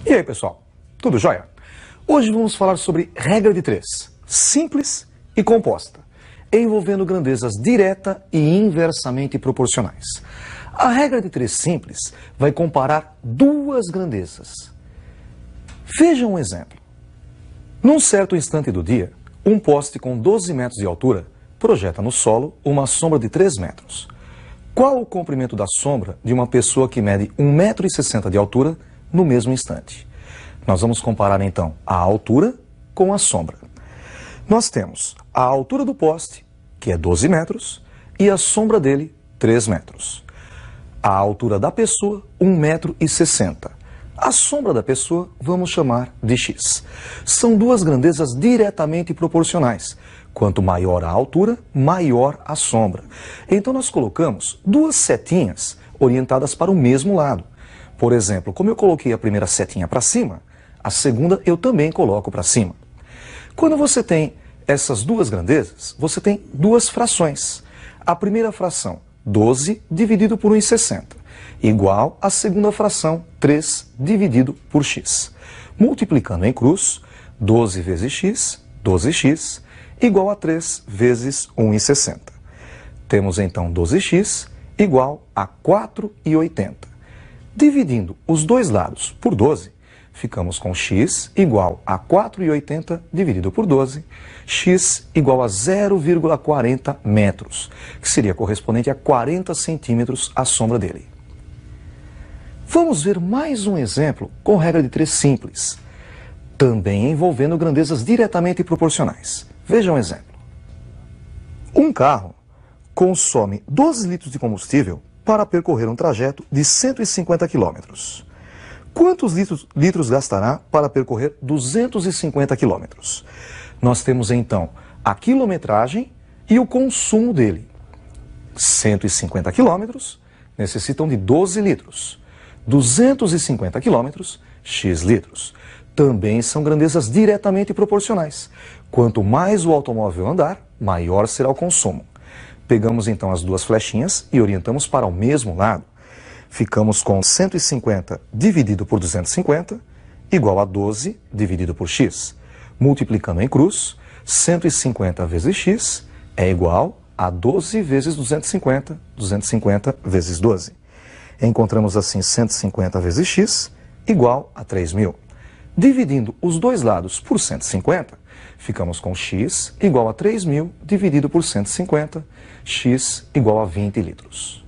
E aí, pessoal? Tudo jóia? Hoje vamos falar sobre regra de 3, simples e composta, envolvendo grandezas direta e inversamente proporcionais. A regra de 3 simples vai comparar duas grandezas. Veja um exemplo. Num certo instante do dia, um poste com 12 metros de altura projeta no solo uma sombra de 3 metros. Qual o comprimento da sombra de uma pessoa que mede 1,60 m de altura no mesmo instante? Nós vamos comparar então a altura com a sombra. Nós temos a altura do poste, que é 12 metros, e a sombra dele, 3 metros. A altura da pessoa, 1,60 m. A sombra da pessoa vamos chamar de x. São duas grandezas diretamente proporcionais. Quanto maior a altura, maior a sombra. Então nós colocamos duas setinhas orientadas para o mesmo lado. Por exemplo, como eu coloquei a primeira setinha para cima, a segunda eu também coloco para cima. Quando você tem essas duas grandezas, você tem duas frações. A primeira fração, 12 dividido por 1,60, igual à segunda fração, 3 dividido por x. Multiplicando em cruz, 12 vezes x, 12x, igual a 3 vezes 1,60. Temos então 12x igual a 4,80. Dividindo os dois lados por 12, ficamos com x igual a 4,80 dividido por 12, x igual a 0,40 metros, que seria correspondente a 40 centímetros a sombra dele. Vamos ver mais um exemplo com regra de 3 simples, também envolvendo grandezas diretamente proporcionais. Veja um exemplo. Um carro consome 12 litros de combustível para percorrer um trajeto de 150 km. Quantos litros gastará para percorrer 250 km? Nós temos então a quilometragem e o consumo dele. 150 km necessitam de 12 litros. 250 km, x litros. Também são grandezas diretamente proporcionais. Quanto mais o automóvel andar, maior será o consumo. Pegamos então as duas flechinhas e orientamos para o mesmo lado. Ficamos com 150 dividido por 250, igual a 12 dividido por x. Multiplicando em cruz, 150 vezes x é igual a 12 vezes 250, 250 vezes 12. Encontramos assim 150 vezes x igual a 3.000. Dividindo os dois lados por 150, ficamos com x igual a 3.000 dividido por 150, x igual a 20 litros.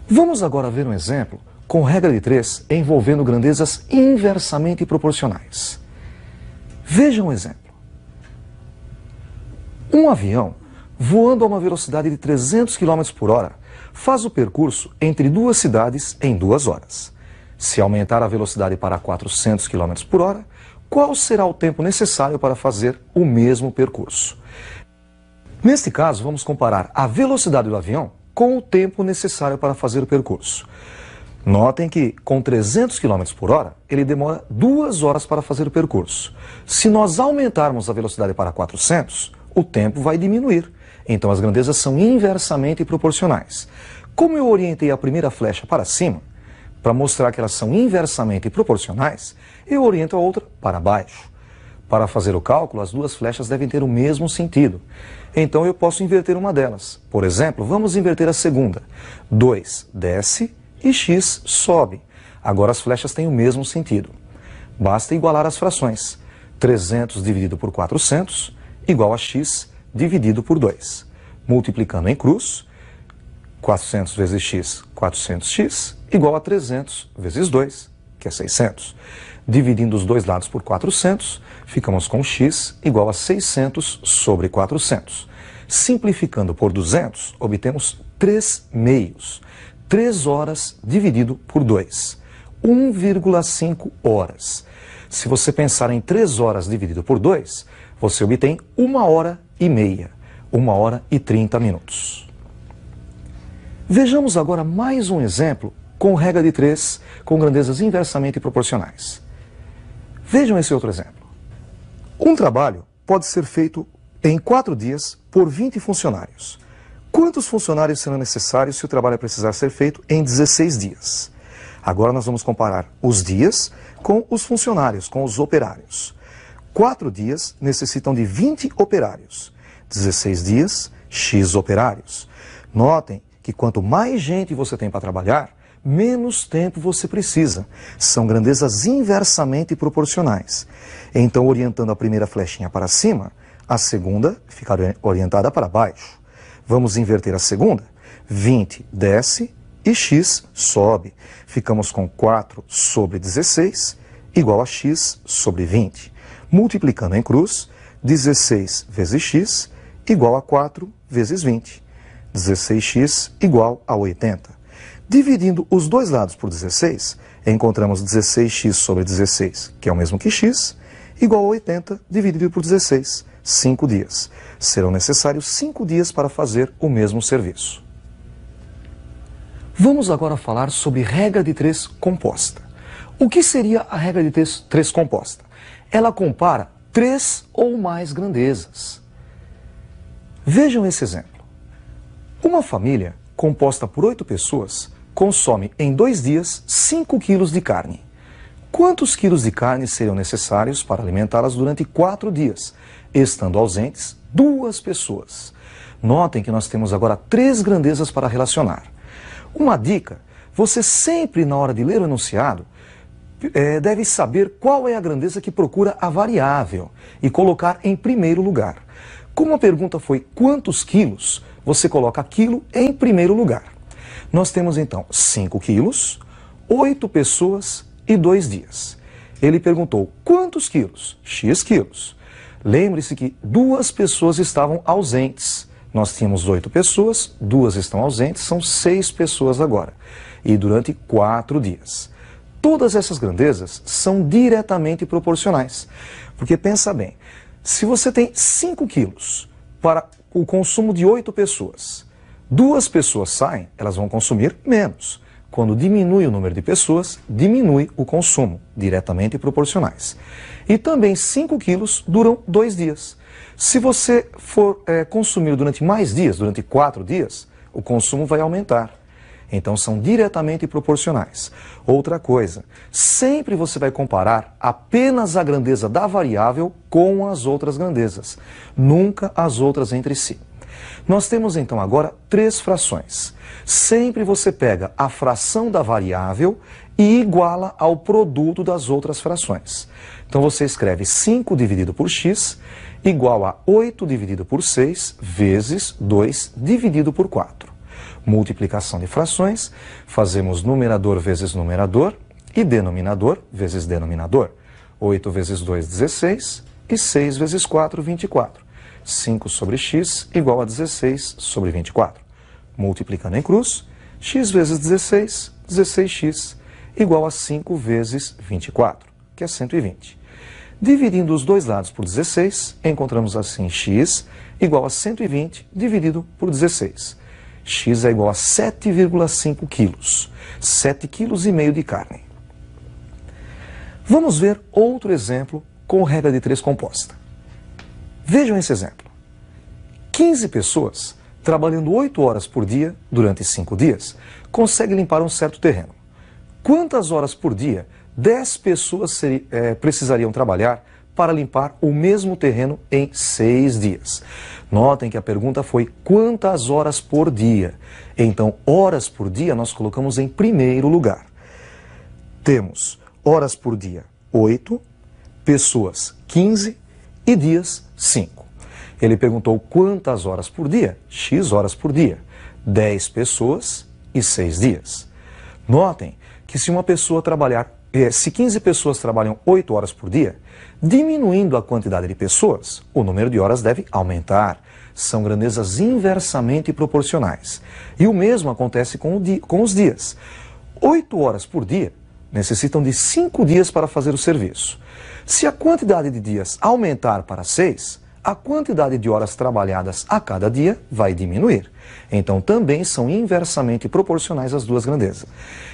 Vamos agora ver um exemplo com regra de 3 envolvendo grandezas inversamente proporcionais. Veja um exemplo. Um avião, voando a uma velocidade de 300 km por hora, faz o percurso entre duas cidades em 2 horas. Se aumentar a velocidade para 400 km por hora, qual será o tempo necessário para fazer o mesmo percurso? Neste caso, vamos comparar a velocidade do avião com o tempo necessário para fazer o percurso. Notem que, com 300 km por hora, ele demora 2 horas para fazer o percurso. Se nós aumentarmos a velocidade para 400, o tempo vai diminuir. Então as grandezas são inversamente proporcionais. Como eu orientei a primeira flecha para cima, para mostrar que elas são inversamente proporcionais, eu oriento a outra para baixo. Para fazer o cálculo, as duas flechas devem ter o mesmo sentido. Então eu posso inverter uma delas. Por exemplo, vamos inverter a segunda. 2 desce e x sobe. Agora as flechas têm o mesmo sentido. Basta igualar as frações. 300 dividido por 400 igual a x dividido por 2. Multiplicando em cruz, 400 vezes x, 400x, igual a 300 vezes 2, que é 600. Dividindo os dois lados por 400, ficamos com x igual a 600 sobre 400. Simplificando por 200, obtemos 3 meios. 3 horas dividido por 2. 1,5 horas. Se você pensar em 3 horas dividido por 2, você obtém 1h30. 1h30 minutos. Vejamos agora mais um exemplo com regra de 3, com grandezas inversamente proporcionais. Vejam esse outro exemplo. Um trabalho pode ser feito em 4 dias por 20 funcionários. Quantos funcionários serão necessários se o trabalho precisar ser feito em 16 dias? Agora nós vamos comparar os dias com os funcionários, com os operários. 4 dias necessitam de 20 operários. 16 dias, X operários. Notem que quanto mais gente você tem para trabalhar, menos tempo você precisa. São grandezas inversamente proporcionais. Então, orientando a primeira flechinha para cima, a segunda ficará orientada para baixo. Vamos inverter a segunda. 20 desce e X sobe. Ficamos com 4 sobre 16 igual a X sobre 20. Multiplicando em cruz, 16 vezes X igual a 4 vezes 20. 16x igual a 80. Dividindo os dois lados por 16, encontramos 16x sobre 16, que é o mesmo que x, igual a 80 dividido por 16, 5 dias. Serão necessários 5 dias para fazer o mesmo serviço. Vamos agora falar sobre regra de 3 composta. O que seria a regra de 3 composta? Ela compara 3 ou mais grandezas. Vejam esse exemplo. Uma família composta por 8 pessoas consome em 2 dias 5 quilos de carne. Quantos quilos de carne seriam necessários para alimentá-las durante 4 dias, estando ausentes 2 pessoas? Notem que nós temos agora 3 grandezas para relacionar. Uma dica, você sempre na hora de ler o enunciado deve saber qual é a grandeza que procura a variável e colocar em primeiro lugar. Como a pergunta foi quantos quilos, você coloca quilo em primeiro lugar. Nós temos então 5 quilos, 8 pessoas e 2 dias. Ele perguntou quantos quilos? X quilos. Lembre-se que 2 pessoas estavam ausentes. Nós tínhamos 8 pessoas, 2 estão ausentes, são 6 pessoas agora. E durante 4 dias. Todas essas grandezas são diretamente proporcionais. Porque pensa bem, se você tem 5 quilos para o consumo de 8 pessoas, 2 pessoas saem, elas vão consumir menos. Quando diminui o número de pessoas, diminui o consumo, diretamente proporcionais. E também 5 quilos duram 2 dias. Se você for consumir durante mais dias, durante 4 dias, o consumo vai aumentar. Então são diretamente proporcionais. Outra coisa, sempre você vai comparar apenas a grandeza da variável com as outras grandezas, nunca as outras entre si. Nós temos então agora 3 frações. Sempre você pega a fração da variável e iguala ao produto das outras frações. Então você escreve 5 dividido por x igual a 8 dividido por 6 vezes 2 dividido por 4. Multiplicação de frações, fazemos numerador vezes numerador e denominador vezes denominador. 8 vezes 2, 16 e 6 vezes 4, 24. 5 sobre x igual a 16 sobre 24. Multiplicando em cruz, x vezes 16, 16x igual a 5 vezes 24, que é 120. Dividindo os dois lados por 16, encontramos assim x igual a 120 dividido por 16. X é igual a 7,5 quilos, 7,5 kg de carne. Vamos ver outro exemplo com regra de 3 composta. Vejam esse exemplo. 15 pessoas, trabalhando 8 horas por dia durante 5 dias, conseguem limpar um certo terreno. Quantas horas por dia 10 pessoas precisariam trabalhar para limpar o mesmo terreno em 6 dias? Notem que a pergunta foi quantas horas por dia. Então, horas por dia nós colocamos em primeiro lugar. Temos horas por dia 8, pessoas 15 e dias 5. Ele perguntou quantas horas por dia? X horas por dia. 10 pessoas e 6 dias. Notem que se uma pessoa trabalhar, se 15 pessoas trabalham 8 horas por dia, diminuindo a quantidade de pessoas, o número de horas deve aumentar. São grandezas inversamente proporcionais. E o mesmo acontece com os dias. 8 horas por dia necessitam de 5 dias para fazer o serviço. Se a quantidade de dias aumentar para 6, a quantidade de horas trabalhadas a cada dia vai diminuir. Então também são inversamente proporcionais as duas grandezas.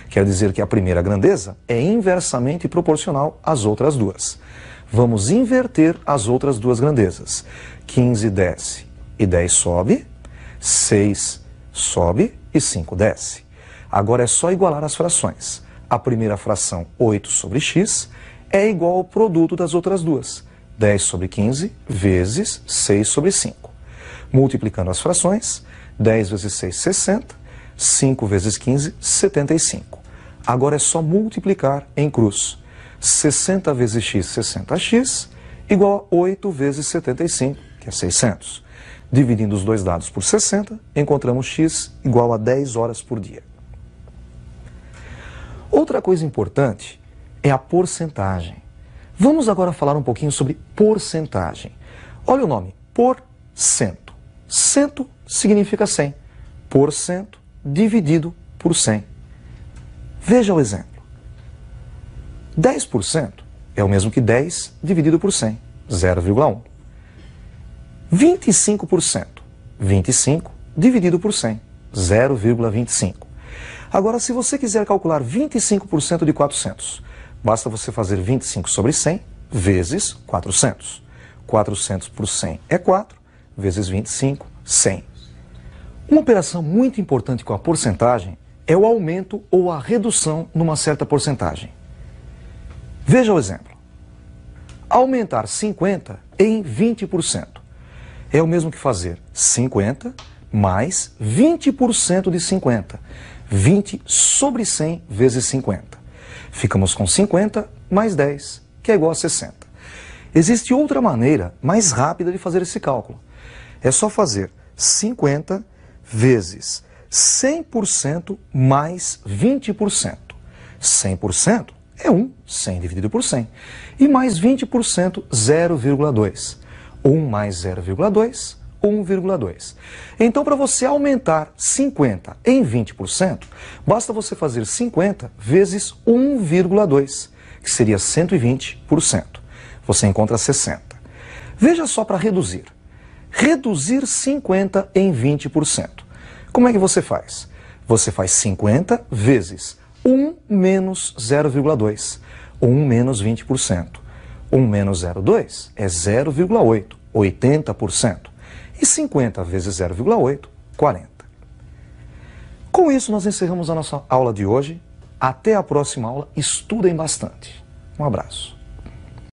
Quer dizer que a primeira grandeza é inversamente proporcional às outras duas. Vamos inverter as outras duas grandezas. 15 desce e 10 sobe, 6 sobe e 5 desce. Agora é só igualar as frações. A primeira fração, 8 sobre x, é igual ao produto das outras duas, 10 sobre 15 vezes 6 sobre 5. Multiplicando as frações, 10 vezes 6, 60, 5 vezes 15, 75. Agora é só multiplicar em cruz. 60 vezes x, 60x, igual a 8 vezes 75, que é 600. Dividindo os dois dados por 60, encontramos x igual a 10 horas por dia. Outra coisa importante é a porcentagem. Vamos agora falar um pouquinho sobre porcentagem. Olha o nome, porcento. Cento significa 100. Porcento dividido por 100. Veja o exemplo. 10% é o mesmo que 10 dividido por 100, 0,1. 25%, 25 dividido por 100, 0,25. Agora, se você quiser calcular 25% de 400, basta você fazer 25 sobre 100 vezes 400. 400 por 100 é 4, vezes 25, 100. Uma operação muito importante com a porcentagem é o aumento ou a redução numa certa porcentagem. Veja o exemplo. Aumentar 50 em 20% é o mesmo que fazer 50 mais 20% de 50. 20 sobre 100 vezes 50. Ficamos com 50 mais 10, que é igual a 60. Existe outra maneira mais rápida de fazer esse cálculo. É só fazer 50 vezes 100% mais 20%. 100% é 1, 100 dividido por 100. E mais 20%, 0,2. 1 mais 0,2, 1,2. Então, para você aumentar 50 em 20%, basta você fazer 50 vezes 1,2, que seria 120%. Você encontra 60. Veja só para reduzir. Reduzir 50 em 20%. Como é que você faz? Você faz 50 vezes 1 menos 0,2. 1 menos 20%. 1 menos 0,2 é 0,8, 80%. E 50 vezes 0,8, 40. Com isso, nós encerramos a nossa aula de hoje. Até a próxima aula. Estudem bastante. Um abraço.